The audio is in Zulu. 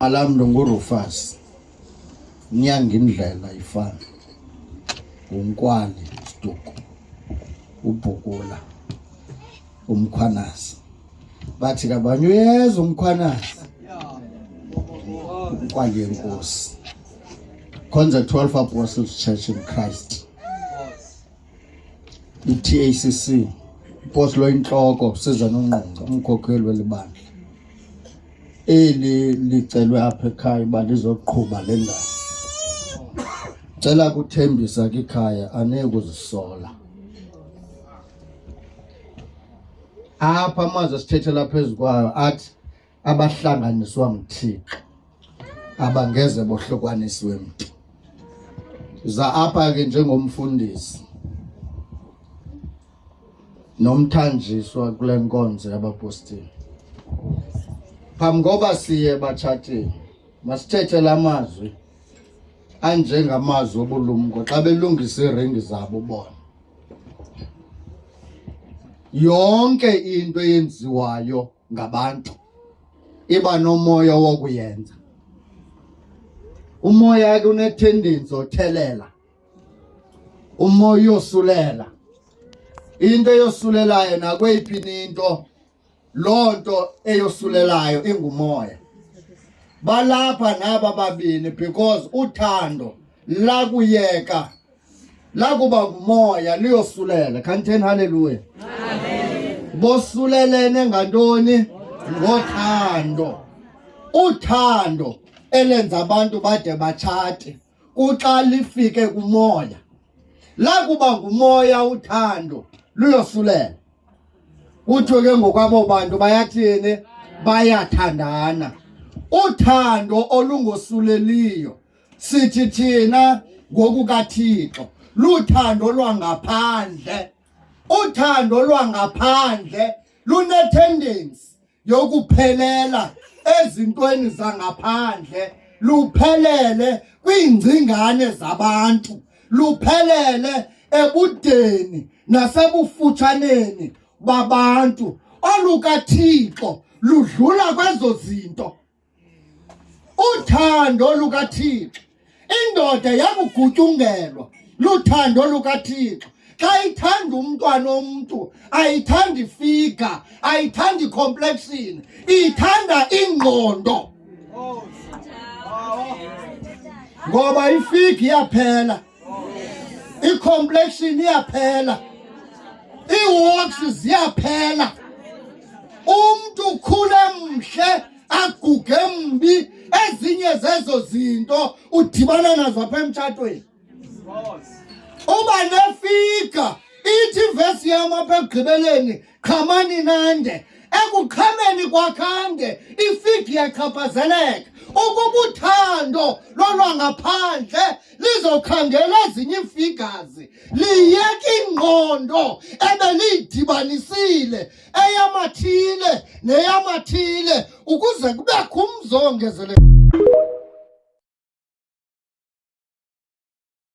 Alamndo nguRufus Nyanga Indlela ifana uNkwali Siduko uBhukula uMkhwanazi bathi kabanye uyeza uMkhwanazi uNkwali yenkosi Khonza 12 Apostles Church in Christ iTACC Apostolo inhloko Sizana uNgqongqo umkhokheli welibandla eli licelwe apha ekhaya balizoqhubha le ndawo cela kuthembisa ekhaya aneke uzisola apha amaze sithethela phezulu kwayo athi abahlanganiswa nguThixo abangeze bohlukwaniswe umuntu za apha ke njengomfundisi nomthanjiswa kule nkonzo yabapostoli phambi koba siye batshateni masithethe lamazwi anjengamazwi obulumko xa belungisa iringi zabo bona yonke into eyenziwayo ngabantu iba nomoya wokuyenza umoya ke unetendency othelela umoya osulela into eyosulelayo nakweyiphi into lonto eyosulelayo ingumoya balapha naba babini because uthando lakuyeka lakuba ngumoya liyosulela kantheni haleluya amen bosulelene ngantoni ngothando uthando elenza abantu bade batshate kuxa lifike kumoya lakuba ngumoya uthando luyosulela utho ke ngokwabo bantu bayathini bayathandana uthando olungosuleliyo sithi thina ngokukaThixo luthando lwangaphandle uthando lwangaphandle lunetendency yokuphelela ezintweni zangaphandle luphelele kwiingcingane zabantu luphelele ebudeni nasebufutshaneni babantu olukaThixo ludlula kwezo zinto uthando lukaThixo indoda yakugutyungelwa luthando lukaThixo xa ithanda umntwana omuntu ayithandi figure ayithandi complexion ithanda ingqondo ngoba ifigure iyaphela icomplexion iyaphela iworks ziyaphela umuntu khule mhle aguge mbi ezinye zezo zinto udibana nazo apha emtshatweni uba nefika ithi verse yami apha ekugqibeleni qhamani nande ekuqhameni kwakhande ifiki yachaphazeleka ukuba uthando lolwangaphandle lizokhangela ezinye ifigazi liyeka ingqondo ebeliyidibanisile eyamathile neyamathile ukuze kubekho umzongezelelo